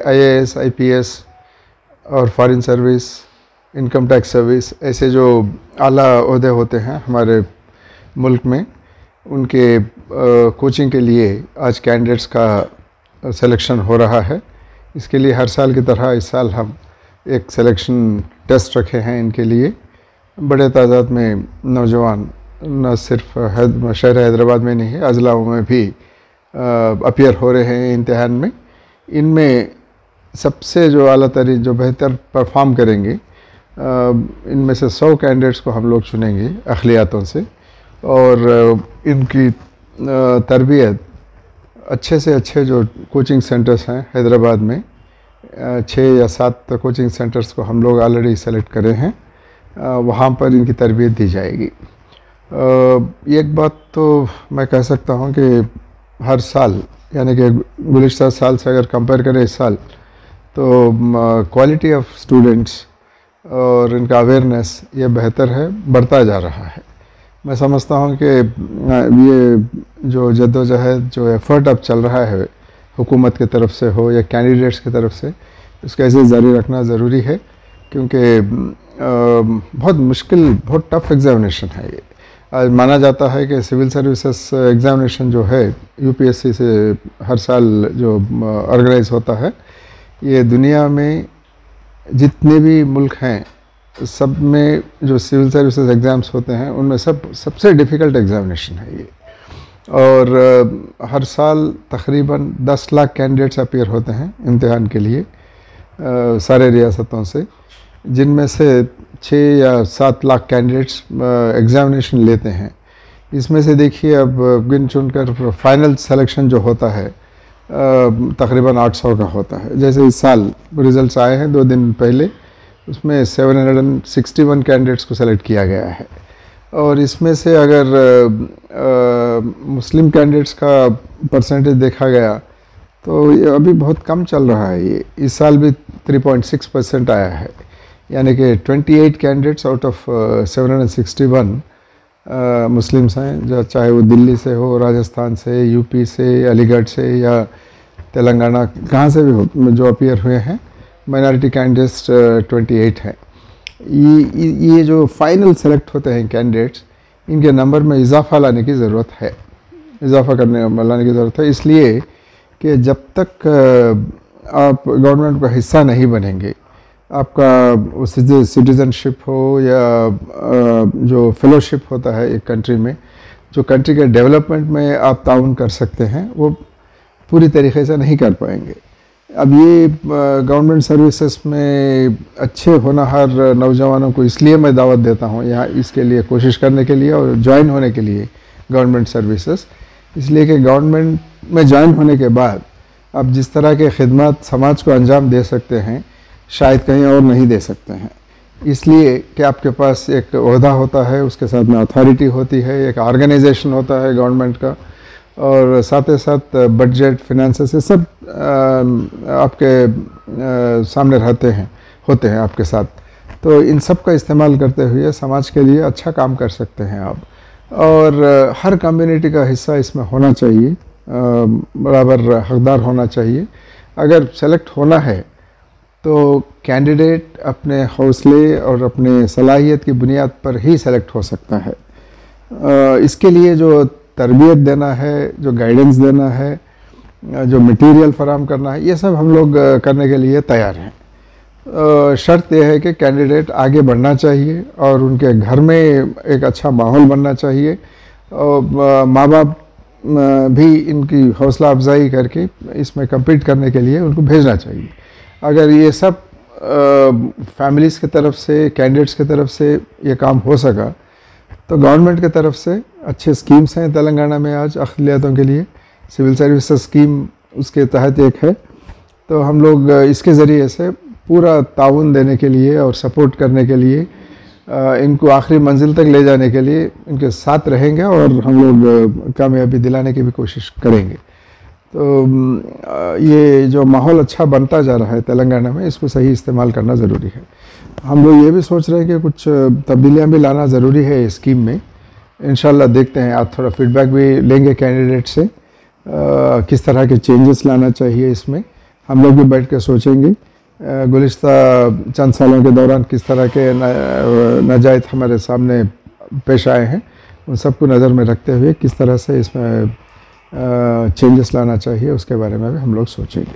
IAS, IPS और foreign service, income tax service, ऐसे जो आला ओहदे होते हैं हमारे मुल्क में, उनके कोचिंग के लिए आज कैंडिडेट्स का सिलेक्शन हो रहा है। इसके लिए हर साल की तरह इस साल हम एक सिलेक्शन टेस्ट रखे हैं इनके लिए। बड़े तादाद में नौजवान न सिर्फ शहर हैदराबाद में नहीं है, अजलाओं में भी अपीयर हो रहे हैं इम्तिहान में। इनमें सबसे जो आला तरीन, जो बेहतर परफॉर्म करेंगे, इनमें से 100 कैंडिडेट्स को हम लोग चुनेंगे अखिलियातों से, और इनकी तरबियत अच्छे से अच्छे जो कोचिंग सेंटर्स हैं हैदराबाद में, 6 या 7 कोचिंग सेंटर्स को हम लोग ऑलरेडी सेलेक्ट करे हैं, वहाँ पर इनकी तरबियत दी जाएगी। एक बात तो मैं कह सकता हूँ कि हर साल, यानी कि गुज़िश्ता साल से अगर कंपेयर करें इस साल, तो क्वालिटी ऑफ स्टूडेंट्स और इनका अवेयरनेस ये बेहतर है, बढ़ता जा रहा है। मैं समझता हूँ कि ये जो जद्दोजहद, जो एफ़र्ट अब चल रहा है हुकूमत की तरफ से हो या कैंडिडेट्स की तरफ से, इसका ऐसे जारी रखना ज़रूरी है, क्योंकि बहुत मुश्किल, बहुत टफ एग्ज़ामिनेशन है ये। आज माना जाता है कि सिविल सर्विसेज एग्ज़ामिनेशन जो है यूपीएससी से हर साल जो ऑर्गेनाइज होता है, ये दुनिया में जितने भी मुल्क हैं सब में जो सिविल सर्विसेज एग्ज़ाम्स होते हैं उनमें सबसे डिफ़िकल्ट एग्ज़ामिनेशन है ये। और हर साल तकरीबन 10 लाख कैंडिडेट्स अपीयर होते हैं इम्तिहान के लिए सारे रियासतों से, जिनमें से 6 या 7 लाख कैंडिडेट्स एग्ज़ामिनेशन लेते हैं। इसमें से देखिए अब गिन चुनकर फाइनल सिलेक्शन जो होता है तकरीबन 800 का होता है। जैसे इस साल रिज़ल्ट्स आए हैं 2 दिन पहले, उसमें 761 कैंडिडेट्स को सेलेक्ट किया गया है। और इसमें से अगर मुस्लिम कैंडिडेट्स का परसेंटेज देखा गया तो ये अभी बहुत कम चल रहा है। ये इस साल भी 3.6% आया है, यानी कि 28 कैंडिडेट्स आउट ऑफ 761 मुस्लिम्स हैं, जो चाहे वो दिल्ली से हो, राजस्थान से, यूपी से, अलीगढ़ से या तेलंगाना, कहाँ से भी हो, जो अपीयर हुए हैं। माइनॉरिटी कैंडिडेट्स 28 हैं। ये जो फाइनल सेलेक्ट होते हैं कैंडिडेट्स, इनके नंबर में इजाफा लाने की ज़रूरत है, लाने की ज़रूरत है, इसलिए कि जब तक आप गवर्नमेंट का हिस्सा नहीं बनेंगे, आपका सिटीज़नशिप हो या जो फेलोशिप होता है एक कंट्री में, जो कंट्री के डेवलपमेंट में आप ताउन कर सकते हैं, वो पूरी तरीके से नहीं कर पाएंगे। अब ये गवर्नमेंट सर्विसेज में अच्छे होनहार नौजवानों को इसलिए मैं दावत देता हूँ यहाँ, इसके लिए कोशिश करने के लिए और ज्वाइन होने के लिए गवर्नमेंट सर्विसेज, इसलिए कि गवर्नमेंट में ज्वाइन होने के बाद आप जिस तरह के खिदमत समाज को अंजाम दे सकते हैं, शायद कहीं और नहीं दे सकते हैं। इसलिए कि आपके पास एक ओहदा होता है, उसके साथ में अथॉरिटी होती है, एक ऑर्गेनाइजेशन होता है गवर्नमेंट का, और साथ ही साथ बजट, फिनेंसेस, ये सब आपके सामने होते हैं आपके साथ। तो इन सब का इस्तेमाल करते हुए समाज के लिए अच्छा काम कर सकते हैं आप, और हर कम्युनिटी का हिस्सा इसमें होना चाहिए, बराबर हकदार होना चाहिए। अगर सेलेक्ट होना है तो कैंडिडेट अपने हौसले और अपने सलाहियत की बुनियाद पर ही सेलेक्ट हो सकता है। इसके लिए जो तरबियत देना है, जो गाइडेंस देना है, जो मटेरियल फराहम करना है, ये सब हम लोग करने के लिए तैयार हैं। शर्त यह है कि कैंडिडेट आगे बढ़ना चाहिए और उनके घर में एक अच्छा माहौल बनना चाहिए, और माँ बाप भी इनकी हौसला अफजाई करके इसमें कम्पीट करने के लिए उनको भेजना चाहिए। अगर ये सब फैमिलीज़ की तरफ से, कैंडिडेट्स की तरफ से ये काम हो सका, तो गवर्नमेंट की तरफ से अच्छे स्कीम्स हैं तेलंगाना में आज अक़लियतों के लिए। सिविल सर्विसेज स्कीम उसके तहत एक है, तो हम लोग इसके ज़रिए से पूरा ताउन देने के लिए और सपोर्ट करने के लिए, इनको आखिरी मंजिल तक ले जाने के लिए इनके साथ रहेंगे और हम लोग कामयाबी दिलाने की भी कोशिश करेंगे। तो ये जो माहौल अच्छा बनता जा रहा है तेलंगाना में, इसको सही इस्तेमाल करना ज़रूरी है। हम लोग ये भी सोच रहे हैं कि कुछ तब्दीलियाँ भी लाना ज़रूरी है इस स्कीम में। इंशाल्लाह देखते हैं, आज थोड़ा फीडबैक भी लेंगे कैंडिडेट से, किस तरह के चेंजेस लाना चाहिए इसमें, हम लोग भी बैठ के सोचेंगे गुज़िश्ता चंद सालों के दौरान किस तरह के नाजायज़ हमारे सामने पेश आए हैं, उन सबको नज़र में रखते हुए किस तरह से इसमें चेंजेस लाना चाहिए उसके बारे में भी हम लोग सोचेंगे।